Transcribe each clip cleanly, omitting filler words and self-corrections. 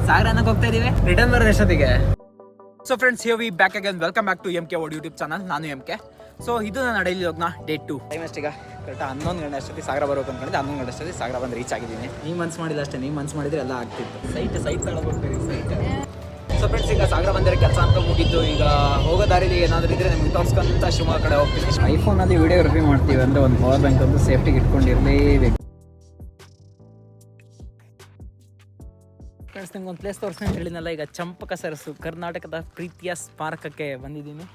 ಸಾಗರನಕ್ಕೆ ಹೋಗ್ತಾ ಇದೀವಿ. ರಿಟರ್ನ್ ಬರೋದು ಎಷ್ಟೊತ್ತಿಗೆ? So friends, here we back again. Welcome back to MK world YouTube channel. ನಾನು MK. ಸೊ ಇದು ನನ್ನ ಡೈಲಿ ವ್ಲಾಗ್ನ ಡೇ 2. ಟೈಮ್ ಅಷ್ಟೀಗ ಕರೆಕ್ಟ್ 11 ಗಂಟೆ ಅಷ್ಟೊತ್ತಿಗೆ ಸಾಗರ ಬರೋಕೆ ಅಂದ್ಕೊಂಡಿದ್ದೆ. 11 ಗಂಟೆ ಅಷ್ಟೊತ್ತಿಗೆ ಸಾಗರ ಬಂದು ರೀಚ್ ಆಗಿದ್ದೀನಿ. ನೀವು ಮನ್ಸು ಮಾಡಿಲ್ಲ ಅಷ್ಟೇ, ನೀವು ಮನ್ಸು ಮಾಡಿದ್ರೆ ಎಲ್ಲ ಆಗ್ತಿತ್ತು. ಸೈಟ್ ತಗೊಳ್ಬೇಕು ಸೈಟ್. ಸೊ ಫ್ರೆಂಡ್ಸ್, ಈಗ ಸಾಗರ ಬಂದರೆ ಕೆಲಸ ಅಂತ ಮುಗಿದ್ದು. ಈಗ ಹೋಗೋ ದಾರಿಲಿ ಏನಾದರೂ ಇದ್ದರೆ ನಿಮ್ಗೆ ತೋರಿಸ್ಕೊಂತ ಶಿವಮೊಗ್ಗ ಕಡೆ ಹೋಗ್ತೀನಿ. ಐಫೋನಲ್ಲಿ ವಿಡಿಯೋಗ್ರಫಿ ಮಾಡ್ತೀವಿ ಅಂದರೆ ಒಂದು ಪವರ್ ಬ್ಯಾಂಕ್ ಒಂದು ಸೇಫ್ಟಿಗೆ ಇಟ್ಕೊಂಡಿರಲೇಬೇಕು. ಫ್ರೆಂಡ್ಸ್, ನಿಮ್ಗೆ ಒಂದು ಪ್ಲೇಸ್ ತೋರಿಸ್ಕೊಂಡು ಹೇಳಿದ್ನಲ್ಲ, ಈಗ ಚಂಪಕ ಸರಸ್ಸು ಕರ್ನಾಟಕದ ಪ್ರೀತಿಯ ಸ್ಮಾರಕಕ್ಕೆ ಬಂದಿದ್ದೀನಿ.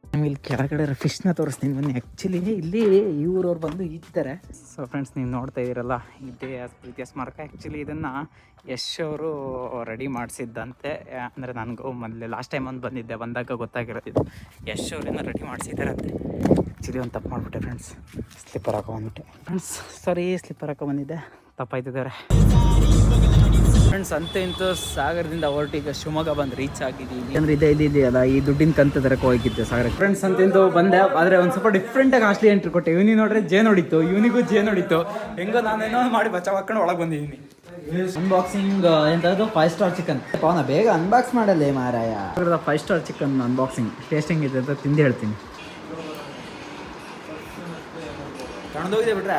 ನಿಮ್ಗೆ ಇಲ್ಲಿ ಕೆಳಗಡೆ ಫಿಶ್ನ ತೋರಿಸ್ತೀನಿ ಬನ್ನಿ. ಆ್ಯಕ್ಚುಲಿ ಇಲ್ಲಿ ಊರವ್ರು ಬಂದು ಈಜ್ತಾರೆ. ಸೊ ಫ್ರೆಂಡ್ಸ್, ನೀವು ನೋಡ್ತಾ ಇದ್ದೀರಲ್ಲ, ಇದೇ ಪ್ರೀತಿಯ ಸ್ಮಾರಕ. ಆ್ಯಕ್ಚುಲಿ ಇದನ್ನು ಯಶ್ ಅವರು ರೆಡಿ ಮಾಡಿಸಿದ್ದಂತೆ. ಅಂದರೆ ನನಗೂ ಮೊದಲೇ ಲಾಸ್ಟ್ ಟೈಮ್ ಒಂದು ಬಂದಾಗ ಗೊತ್ತಾಗಿರೋದು. ಯಶ್ ಅವರೇನೋ ರೆಡಿ ಮಾಡಿಸಿದ್ದಾರಂತೆ. ಆ್ಯಕ್ಚುಲಿ ಒಂದು ತಪ್ಪು ಮಾಡಿಬಿಟ್ಟೆ ಫ್ರೆಂಡ್ಸ್, ಸ್ಲಿಪ್ಪರ್ ಹಾಕೊಂಡ್ಬಿಟ್ಟೆ ಫ್ರೆಂಡ್ಸ್. ಸಾರಿ, ಸ್ಲಿಪ್ಪರ್ ಹಾಕೊಂಡ್ಬಂದಿದ್ದೆ, ತಪ್ಪಾಯ್ತಿದ್ದಾರೆ ಫ್ರೆಂಡ್ಸ್. ಅಂತೂ ಇಂತೂ ಸಾಗರದಿಂದ ಹೊರಟೀಗ ಶಿವಮೊಗ್ಗ ಬಂದು ರೀಚ್ ಆಗಿದ್ದೀವಿ. ಅಂದರೆ ಇಲ್ಲಿ ಅಲ್ಲ, ಈ ದುಡ್ಡಿನ ಕಂತು ತರಕ್ಕೆ ಹೋಗಿದ್ದೆ ಸಾಗರ. ಫ್ರೆಂಡ್ಸ್, ಅಂತೂ ಬಂದೆ. ಆದರೆ ಒಂದು ಸ್ವಲ್ಪ ಡಿಫ್ರೆಂಟಾಗಿ ಕಾಸ್ಟ್ಲಿ ಎಂಟ್ರಿ ಕೊಟ್ಟೆ. ಇವನಿಗೆ ನೋಡ್ರೆ ಜೇನು ಹೊಡಿತು, ಇವನಿಗೂ ಜೇನು ಹೊಡಿತು. ಹೆಂಗೋ ನಾನೇನೋ ಮಾಡಿ ಬಚಾವ್ ಹಾಕೊಂಡು ಒಳಗೆ ಬಂದಿದ್ದೀನಿ. ಅನ್ಬಾಕ್ಸಿಂಗ್ ಎಂಥದ್ದು 5 ಸ್ಟಾರ್ ಚಿಕನ್. ಪವನ ಬೇಗ ಅನ್ಬಾಕ್ಸ್ ಮಾಡಲ್ಲೇ ಮಾರಾಯ. 5 ಸ್ಟಾರ್ ಚಿಕನ್ ಅನ್ಬಾಕ್ಸಿಂಗ್ ಟೇಸ್ಟಿಂಗ್ ಇದೆ ಅಂತ ತಿಂದು ಹೇಳ್ತೀನಿ. ತಗೊಂಡೋಗಿದೆ ಬಿಟ್ರೆ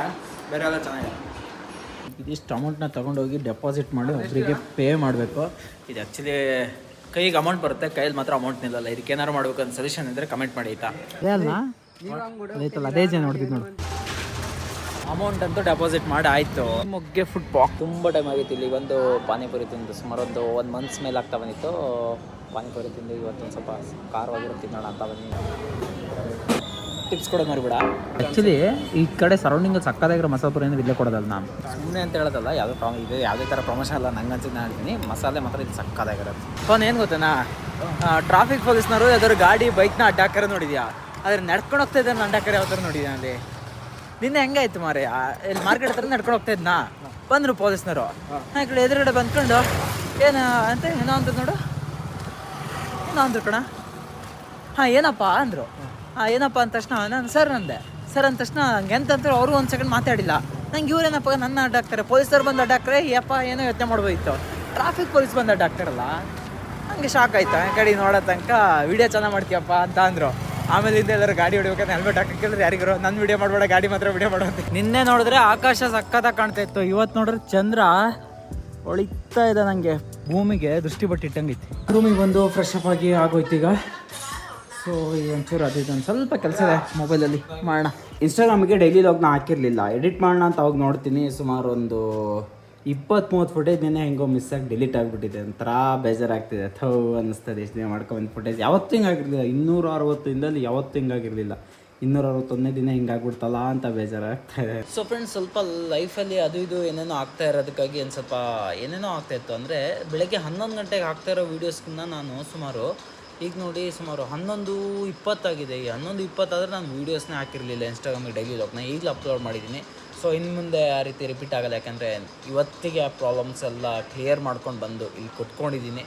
ಬೇರೆ ಎಲ್ಲ ಚೆನ್ನಾಗಿದೆ. ಇದಿಷ್ಟು ಅಮೌಂಟ್ನ ತೊಗೊಂಡೋಗಿ ಡೆಪಾಸಿಟ್ ಮಾಡಿ ಒಬ್ಬರಿಗೆ ಪೇ ಮಾಡಬೇಕು. ಇದು ಆ್ಯಕ್ಚುಲಿ ಕೈಗೆ ಅಮೌಂಟ್ ಬರುತ್ತೆ, ಕೈಯಲ್ಲಿ ಮಾತ್ರ ಅಮೌಂಟ್ ನಿಲ್ಲಲ್ಲ. ಇದಕ್ಕೆ ಏನಾರು ಮಾಡಬೇಕು ಅಂತ ಸಜೆಷನ್ ಇದ್ದರೆ ಕಮೆಂಟ್ ಮಾಡಿ ಆಯಿತಾ? ಆಯ್ತಲ್ಲ, ಅದೇ ಜನ ನೋಡ್ತಿದ್ದು ನೋಡು. ಅಮೌಂಟ್ ಅಂತೂ ಡೆಪಾಸಿಟ್ ಮಾಡಿ ಆಯಿತು. ಮೊಗ್ಗೆ ಫುಡ್ ಪಾಕ್ ತುಂಬ ಟೈಮ್ ಆಗಿತ್ತು. ಇಲ್ಲಿ ಒಂದು ಪಾನಿಪುರಿ ತಿಂದು ಸುಮಾರು ಒಂದು ಮಂತ್ಸ್ ಮೇಲೆ ಆಗ್ತಾ ಬಂದಿತ್ತು. ಪಾನಿಪುರಿ ತಿಂದು ಇವತ್ತೊಂದು ಸ್ವಲ್ಪ ಖಾರವಾಗಿರೋ ತಿನ್ನೋಣ ಅಂತ ಬಂದಿದ್ದೀನಿ. ಟಿಪ್ಸ್ ಕೊಡೋದು ಮರಿಬೇಡ. ಆ್ಯಕ್ಚುಲಿ ಈ ಕಡೆ ಸರೌಂಡಿಂಗಲ್ಲಿ ಸಕ್ಕದಾಗಿರೋ ಮಸಾಲೆ ಪುರಿ ಅಂದರೆ ಇಲ್ಲೇ ಕೊಡೋದಲ್ಲ. ನಾನು ಸುಮ್ಮನೆ ಅಂತ ಹೇಳೋದಲ್ಲ, ಯಾವುದೇ ಥರ ಪ್ರಮೋಷನ್ ಅಲ್ಲ. ನಂಗೆ ಅನ್ಸಿದ್ದು ನಾನು ಹೇಳ್ತೀನಿ, ಮಸಾಲೆ ಮಾತ್ರ ಇದು ಸಕ್ಕದಾಗಿರೋದು. ಫೋನ್ ಏನು ಗೊತ್ತೇನಾ, ಟ್ರಾಫಿಕ್ ಪೊಲೀಸ್ನವರು ಯಾವ್ದಾದ್ರು ಗಾಡಿ ಬೈಕ್ನ ಅಡ್ಡಾಕರ ನೋಡಿದ್ಯಾ? ಆದರೆ ನಡ್ಕೊಂಡು ಹೋಗ್ತಾ ಇದ್ದಾರೆ ಅಡ್ಡಾಕರ ಯಾವ ಥರ ನೋಡಿದ್ಯಾ? ಅಲ್ಲಿ ನಿನ್ನೆ ಹೆಂಗಾಯ್ತು ಮಾರೆ, ಇಲ್ಲಿ ಮಾರ್ಕೆಟ್ ಹತ್ರ ನಡ್ಕೊಂಡು ಹೋಗ್ತಾ ಇದ್ನಾ, ಬಂದರು ಪೊಲೀಸ್ನವರು. ಈ ಕಡೆ ಎದುರುಗಡೆ ಬಂದ್ಕೊಂಡು ಏನು ಅಂತ ಏನೋ ಅಂತ ನೋಡು, ಏನೋ ಅಂದ್ರು ಕಣ. ಏನಪ್ಪ ಅಂದರು. ಏನಪ್ಪ ಅಂದ ತಕ್ಷಣ ನಾನು ಸರ್ ಅಂದೆ. ಸರ್ ಅಂದ ತಕ್ಷಣ ಹಂಗೆ ಅಂತಂದ್ರೆ ಅವರು ಒಂದು ಸೆಕೆಂಡ್ ಮಾತಾಡಿಲ್ಲ. ನಂಗೆ ಇವ್ರೇನಪ್ಪ ನನ್ನ ಅಡ್ಡಾಕ್ತಾರೆ, ಪೊಲೀಸರು ಬಂದು ಅಡ್ಡಾಕ್ರೆ ಯಪ್ಪ ಏನೋ ಯೋಚನೆ ಮಾಡ್ಬೋದಿತ್ತು. ಟ್ರಾಫಿಕ್ ಪೊಲೀಸ್ ಬಂದು ಅಡ್ಡಾಕ್ತಾರಲ್ಲ, ಹಂಗೆ ಶಾಕ್ ಆಯ್ತು. ಆ ಕಡೆ ನೋಡೋ ತನಕ ವೀಡಿಯೋ ಚೆನ್ನಾಗಿ ಮಾಡ್ತೀಯಪ್ಪ ಅಂತ ಅಂದರು. ಆಮೇಲೆ ಹಿಂದೆ ಎಲ್ಲರೂ ಗಾಡಿ ಹೊಡಿಬೇಕಾದ್ರೆ ಹೆಲ್ಮೆಟ್ ಹಾಕಿ ಕೇಳಿದ್ರೆ ಯಾರಿಗೂ ನನ್ನ ವೀಡಿಯೋ ಮಾಡಬೇಡ, ಗಾಡಿ ಮಾತ್ರ ವೀಡಿಯೋ ಮಾಡೋದು. ನಿನ್ನೆ ನೋಡಿದ್ರೆ ಆಕಾಶ ಸಕ್ಕತ್ತಾಗಿ ಕಾಣ್ತಾ ಇತ್ತು, ಇವತ್ತು ನೋಡಿದ್ರೆ ಚಂದ್ರ ಹೊಳಿತಾ ಇದೆ. ನನಗೆ ಭೂಮಿಗೆ ದೃಷ್ಟಿ ಬಟ್ಟಿಟ್ಟಂಗೈತಿ. ರೂಮಿಗೆ ಬಂದು ಫ್ರೆಶ್ ಅಪ್ ಆಗಿ ಆಗೋಯ್ತು ಈಗ. ಸೊ ಈಗ ಒಂಚೂರು ಅದೊಂದು ಸ್ವಲ್ಪ ಕೆಲಸ ಇದೆ ಮೊಬೈಲಲ್ಲಿ, ಮಾಡೋಣ. ಇನ್ಸ್ಟಾಗ್ರಾಮಿಗೆ ಡೈಲಿ ಲಾಗ್ನ ಹಾಕಿರಲಿಲ್ಲ, ಎಡಿಟ್ ಮಾಡೋಣ ಅಂತ ಅವಾಗ ನೋಡ್ತೀನಿ. ಸುಮಾರು ಒಂದು 20-30 ಫುಟೇಜ್ ನೆನೆ ಹೆಂಗೋ ಮಿಸ್ ಆಗಿ ಡಿಲೀಟ್ ಆಗಿಬಿಟ್ಟಿದೆ. ಒಂಥರ ಬೇಜಾರಾಗ್ತಿದೆ. ಥೌ ಅನ್ನಿಸ್ತದೆ. ಎಷ್ಟು ದಿನ ಮಾಡ್ಕೊಂಡು ಫುಟೇಜ್ ಯಾವತ್ತೂ ಹಿಂಗಾಗಿರಲಿಲ್ಲ. 260 ದಿನದಲ್ಲಿ ಯಾವತ್ತೂ ಹಿಂಗಾಗಿರಲಿಲ್ಲ. 261ನೇ ದಿನ ಹಿಂಗಾಗ್ಬಿಡ್ತಲ್ಲ ಅಂತ ಬೇಜಾರಾಗ್ತಾಯಿದೆ. ಸೊ ಫ್ರೆಂಡ್ಸ್, ಸ್ವಲ್ಪ ಲೈಫಲ್ಲಿ ಅದು ಇದು ಏನೇನೋ ಆಗ್ತಾ ಇರೋದಕ್ಕಾಗಿ ಒಂದು ಸ್ವಲ್ಪ ಏನೇನೋ ಆಗ್ತಾಯಿತ್ತು. ಅಂದರೆ ಬೆಳಗ್ಗೆ 11 ಗಂಟೆಗೆ ಆಗ್ತಾ ಇರೋ ವೀಡಿಯೋಸ್ನ ನಾನು ಸುಮಾರು ಈಗ ನೋಡಿ ಸುಮಾರು 11:20 ಆಗಿದೆ. ಈ 11:20 ಆದರೆ ನಾನು ವೀಡಿಯೋಸ್ನೇ ಹಾಕಿರಲಿಲ್ಲ ಇನ್ಸ್ಟಾಗ್ರಾಮಿಗೆ ಡೈಲಿ ಲಾಗ್ನ. ಈಗಲೂ ಅಪ್ಲೋಡ್ ಮಾಡಿದ್ದೀನಿ. ಸೊ ಇನ್ನು ಮುಂದೆ ಆ ರೀತಿ ರಿಪೀಟ್ ಆಗಲ್ಲ. ಯಾಕಂದರೆ ಇವತ್ತಿಗೆ ಆ ಪ್ರಾಬ್ಲಮ್ಸ್ ಎಲ್ಲ ಕ್ಲಿಯರ್ ಮಾಡ್ಕೊಂಡು ಬಂದು ಇಲ್ಲಿ ಕೊಟ್ಕೊಂಡಿದ್ದೀನಿ.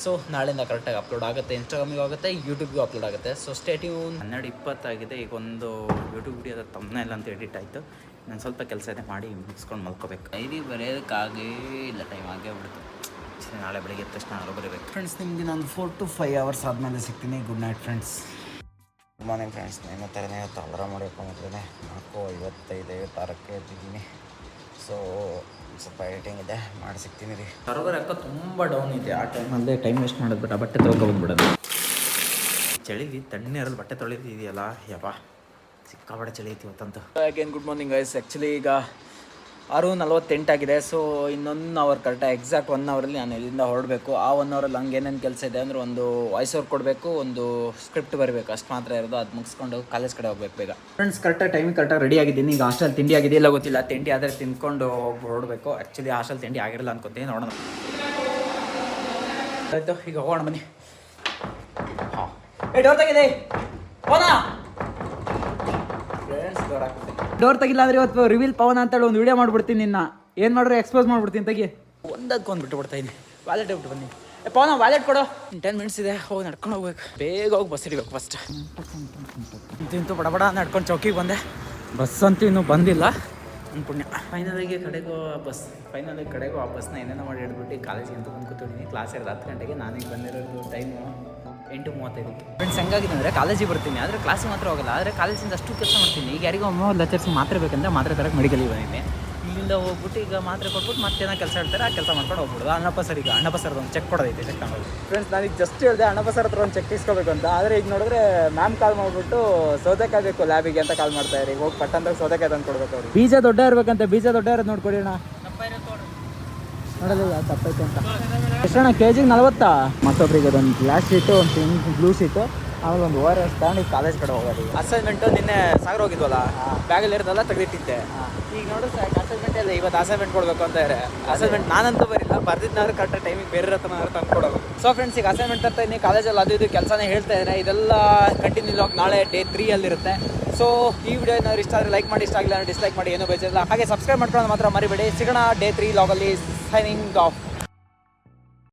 ಸೊ ನಾಳೆಯಿಂದ ಕರೆಕ್ಟಾಗಿ ಅಪ್ಲೋಡ್ ಆಗುತ್ತೆ, ಇನ್ಸ್ಟಾಗ್ರಾಮಿಗೂ ಆಗುತ್ತೆ, ಯೂಟ್ಯೂಬ್ಗೂ ಅಪ್ಲೋಡ್ ಆಗುತ್ತೆ. So stay tune. 12:20 ಆಗಿದೆ. ಈಗ ಒಂದು ಯೂಟ್ಯೂಬ್ ವಿಡಿಯೋದ ಥಂಬ್ನೇಲ್ ಅಂತ ಎಡಿಟ್ ಆಯಿತು. ನಾನು ಸ್ವಲ್ಪ ಕೆಲಸ ಇದೆ, ಮಾಡಿ ಮುಗಿಸ್ಕೊಂಡು ಮಲ್ಕೋಬೇಕು. ಡೈರಿ ಬರೆಯೋದಕ್ಕಾಗೇ ಇಲ್ಲ, ಟೈಮ್ ಆಗೇ ಬಿಡ್ತು. ನಾಳೆ ಬೆಳಿಗ್ಗೆ ಎದ್ದ ತಕ್ಷಣ ನಾನು ಬರಬೇಕು. ಫ್ರೆಂಡ್ಸ್, ನಿಮಗೆ ನಾನು 4 to 5 hours ಆದಮೇಲೆ ಸಿಗ್ತೀನಿ. Good night friends. Good morning friends. ನಿಮ್ಮ ಥರನೇ ಇವತ್ತು ಅಲಾರಾಮ್ ಮಾಡಿಕೊಂಡಿದ್ದೇನೆ. 4:55 ಎದ್ದಿದ್ದೀನಿ. ಸೊ ಸ್ವಲ್ಪ ಎಡಿಟಿಂಗ್ ಇದೆ, ಮಾಡಿ ಸಿಗ್ತೀನಿ ರೀ. ಸರ್ವರ್ ಯಾಕೆ ತುಂಬ ಡೌನ್ ಇದೆ. ಆ ಟೈಮಲ್ಲೇ ಟೈಮ್ ವೇಸ್ಟ್ ಮಾಡೋದು, ಬಟ್ಟೆ ತೊಗೊಬಂದ್ಬಿಡೋದು. ಚಳಿದಿ ತಣ್ಣೀರಲ್ಲಿ ಬಟ್ಟೆ ತೊಳೆದಿದೆಯಲ್ಲ, ಯಪ್ಪ ಸಿಕ್ಕಾಬಟ್ಟೆ ಚಳಿ ಐತಿ ಇವತ್ತಂತೂ. Again good morning guys. Actually ಈಗ 6:48 ಆಗಿದೆ. ಸೊ ಇನ್ನೊಂದು ಅವರ್ ಕರೆಕ್ಟಾಗಿ ಎಕ್ಸಾಕ್ಟ್ 1 ಅವರಲ್ಲಿ ನಾನು ಇಲ್ಲಿಂದ ಹೊರಡಬೇಕು. ಆ 1 ಅವರಲ್ಲಿ ಹಂಗೆ ಏನೇನು ಕೆಲಸ ಇದೆ ಅಂದರೆ, ಒಂದು ವಾಯ್ಸ್ ಓವರ್ ಕೊಡಬೇಕು, ಒಂದು ಸ್ಕ್ರಿಪ್ಟ್ ಬರಬೇಕು, ಅಷ್ಟು ಮಾತ್ರ ಇರೋದು. ಅದು ಮುಗಿಸ್ಕೊಂಡು ಕಾಲೇಜ್ ಕಡೆ ಹೋಗ್ಬೇಕು ಬೇಗ. ಫ್ರೆಂಡ್ಸ್, ಕರೆಕ್ಟಾಗಿ ಟೈಮಿಗೆ ಕರೆಕ್ಟಾಗಿ ರೆಡಿ ಆಗಿದ್ದೀನಿ. ಈಗ ಹಾಸ್ಟೆಲ್ ತಿಂಡಿ ಆಗಿದೆಯಲ್ಲ ಗೊತ್ತಿಲ್ಲ. ತಿಂಡಿ ಆದರೆ ತಿಂದ್ಕೊಂಡು ಹೋಗಿ ಹೊರಡಬೇಕು. ಆ್ಯಕ್ಚುಲಿ ಹಾಸ್ಟೆಲ್ ತಿಂಡಿ ಆಗಿರಲ್ಲ ಅನ್ಕೋತೀನಿ, ನೋಡೋಣ. ಆಯಿತು, ಈಗ ಹೋಗೋಣ ಬನ್ನಿ. ಹಾಂ, ಡೋರ್ ತೆಗಿದೆ. ಹೋನಾ ಫ್ರೆಂಡ್ಸ್, ಡೋರ್ ತೆಗಿಲ್ಲ ಅಂದರೆ ಇವತ್ತು ರಿವೀಲ್ ಪವನ ಅಂತೇಳಿ ಒಂದು ವಿಡಿಯೋ ಮಾಡ್ಬಿಡ್ತೀನಿ. ನಿನ್ನ ಏನು ಮಾಡ್ರೆ ಎಕ್ಸ್ಪೋಸ್ ಮಾಡ್ಬಿಡ್ತೀನಿ. ತೆಗಿ ಒಂದಕ್ಕೊಂದು ಬಿಟ್ಟು ಬಿಡ್ತಾ ಇದ್ದೀನಿ. ವ್ಯಾಲೆಟ್ ಬಿಟ್ಟು ಬನ್ನಿ. ಪವನ ವ್ಯಾಲೆಟ್ ಕೊಡು. 10 ಮಿನಿಟ್ಸ್ ಇದೆ, ಹೋಗಿ ನಡ್ಕೊಂಡು ಹೋಗ್ಬೇಕು. ಬೇಗ ಹೋಗಿ ಬಸ್ ಹಿಡಿಬೇಕು ಫಸ್ಟ್. ಇಂತು ಬಡ ನಡ್ಕೊಂಡು ಚೌಕಿಗೆ ಬಂದೆ. ಬಸ್ ಅಂತೂ ಇನ್ನೂ ಬಂದಿಲ್ಲ. ಒಂದು ಪುಣ್ಯ. ಫೈನಲಿಗೆ ಕಡೆಗೂ ವಾಪಸ್ನ ಏನೇನೋ ಮಾಡಿ ಹಿಡ್ಬಿಟ್ಟು ಕಾಲೇಜಿಗೆ ಅಂತ ಬಂದು ಕೂತ್ಕೊಂಡಿದ್ದೀನಿ. ಕ್ಲಾಸ್ ಇರೋದು 10 ಗಂಟೆಗೆ, ನಾನೀಗ ಬಂದಿರೋದು ಟೈಮು 8:35. ಫ್ರೆಂಡ್ಸ್ ಹೆಂಗಾಗಿದೆ ಅಂದರೆ ಕಾಲೇಜಿಗೆ ಬರ್ತೀನಿ, ಆದರೆ ಕ್ಲಾಸಿಗೆ ಮಾತ್ರ ಹೋಗಲ್ಲ. ಆದರೆ ಕಾಲೇಜಿಂದ ಅಷ್ಟು ಕೆಲಸ ಮಾಡ್ತೀನಿ. ಈಗ ಯಾರಿಗೂ ಒಮ್ಮೆ ಲೆಕ್ಚರ್ಸ್ ಮಾತ್ರೆ ಬೇಕಂದ್ರೆ ಮಾತ್ರೆ ತರಕ್ಕೆ ಮೆಡಿಕಲಿಗೆ ಬಂದಿದ್ದೀನಿ. ಇಲ್ಲಿಂದ ಹೋಗ್ಬಿಟ್ಟು ಈಗ ಮಾತ್ರೆ ಕೊಟ್ಬಿಟ್ಟು ಮತ್ತೇನೋ ಕೆಲಸ ಹೇಳ್ತಾರೆ, ಆ ಕೆಲಸ ಮಾಡ್ಕೊಂಡು ಹೋಗ್ಬಿಡೋದು. ಅಣ್ಣಪ್ಪ ಸರ್ದು ಒಂದು ಚೆಕ್ ಕೊಡೋದೈತೆ, ಚೆಕ್ ತಗೊಂಡು. ಫ್ರೆಂಡ್ಸ್ ನಾನೀಗ ಜಸ್ಟ್ ಹೇಳಿದೆ ಅಣ್ಣಪ್ಪ ಸರ್ ಹತ್ರ ಒಂದು ಚೆಕ್ ಇಸ್ಕೋಬೇಕು ಅಂತ. ಆದರೆ ಈಗ ನೋಡಿದ್ರೆ ಮ್ಯಾಮ್ ಕಾಲ್ ಮಾಡಿಬಿಟ್ಟು ಸೌತೆಕಾಯಿ ಬೇಕು ಲ್ಯಾಬಿಗೆ ಅಂತ ಕಾಲ್ ಮಾಡ್ತಾರೆ. ಈಗ ಹೋಗಿ ಪಟ್ಟಂದಾಗ ಸೌತೆಕಾಯಿ ತಂದು ಕೊಡ್ಬೇಕು ಅವ್ರಿಗೆ. ಬೀಜ ದೊಡ್ಡ ಇರಬೇಕಂತೆ, ಬೀಜ ದೊಡ್ಡ ಇರೋದು ನೋಡ್ಕೊಡಿ ಅಣ್ಣ. ನೋಡೋದು ತಪ್ಪೈತೆ ಅಂತ. ಎಷ್ಟಣ್ಣ ಕೆಜಿಗೆ 40? ಮತ್ತೊಬ್ರಿಗೆ ಅದೊಂದು ಗ್ಲಾಸ್ ಶೀಟು, ಒಂದು ಬ್ಲೂ ಶೀಟು, ಆಮೇಲೆ ಒಂದು ORS ತಗೊಂಡು ಈಗ ಕಾಲೇಜ್ ಕಡೆ ಹೋಗೋದು. ಅಸೈನ್ಮೆಂಟು ನಿನ್ನೆ ಸಾಗರ ಹೋಗಿದ್ವಲ್ಲ, ಬ್ಯಾಗಲ್ಲಿ ಇರೋದಲ್ಲ ತೆಗೆದಿಟ್ಟಿದ್ದೆ. ಈಗ ನೋಡಿದ್ರೆ ಅಸೈನ್ಮೆಂಟ್ ಇಲ್ಲ, ಇವತ್ತು ಅಸೈನ್ಮೆಂಟ್ ಕೊಡಬೇಕು ಅಂತ ಇದ್ದಾರೆ. ಅಸೈನ್ಮೆಂಟ್ ನಾನಂತೂ ಬರಿಲ್ಲ, ಬರ್ದಿದ್ದಾದ್ರೆ ಕರೆಕ್ಟ್ ಟೈಮಿಗೆ ಬೇರೆ ಹತ್ರ ತಂದು ಕೊಡೋದು. ಸೊ ಫ್ರೆಂಡ್ಸ್ ಈಗ ಅಸೈನ್ಮೆಂಟ್ ತರ್ತಾ ಇದ್ದೀನಿ, ಕಾಲೇಜಲ್ಲಿ ಅದು ಇದು ಕೆಲಸನೇ ಹೇಳ್ತಾ ಇದ್ದಾರೆ. ಇದೆಲ್ಲ ಕಂಟಿನ್ಯೂ ಆಗಿ ನಾಳೆ ಡೇ 3 ಅಲ್ಲಿರುತ್ತೆ. ಸೊ ಈ ವಿಡಿಯೋ ಏನಾದ್ರು ಇಷ್ಟ ಆದರೆ ಲೈಕ್ ಮಾಡಿ, ಇಷ್ಟ ಆಗಿಲ್ಲ ಡಿಸ್ಲೈಕ್ ಮಾಡಿ, ಏನೂ ಬೇಜಾರಿಲ್ಲ. ಹಾಗೆ ಸಬ್ಸ್ಕ್ರೈಬ್ ಮಾಡ್ಕೊಳ್ಳೋದು ಮಾತ್ರ ಮರಿಬೇಡಿ. ಸಿಗೋಣ ಡೇ 3 ಲಾಗಲ್ಲಿ. Signing off.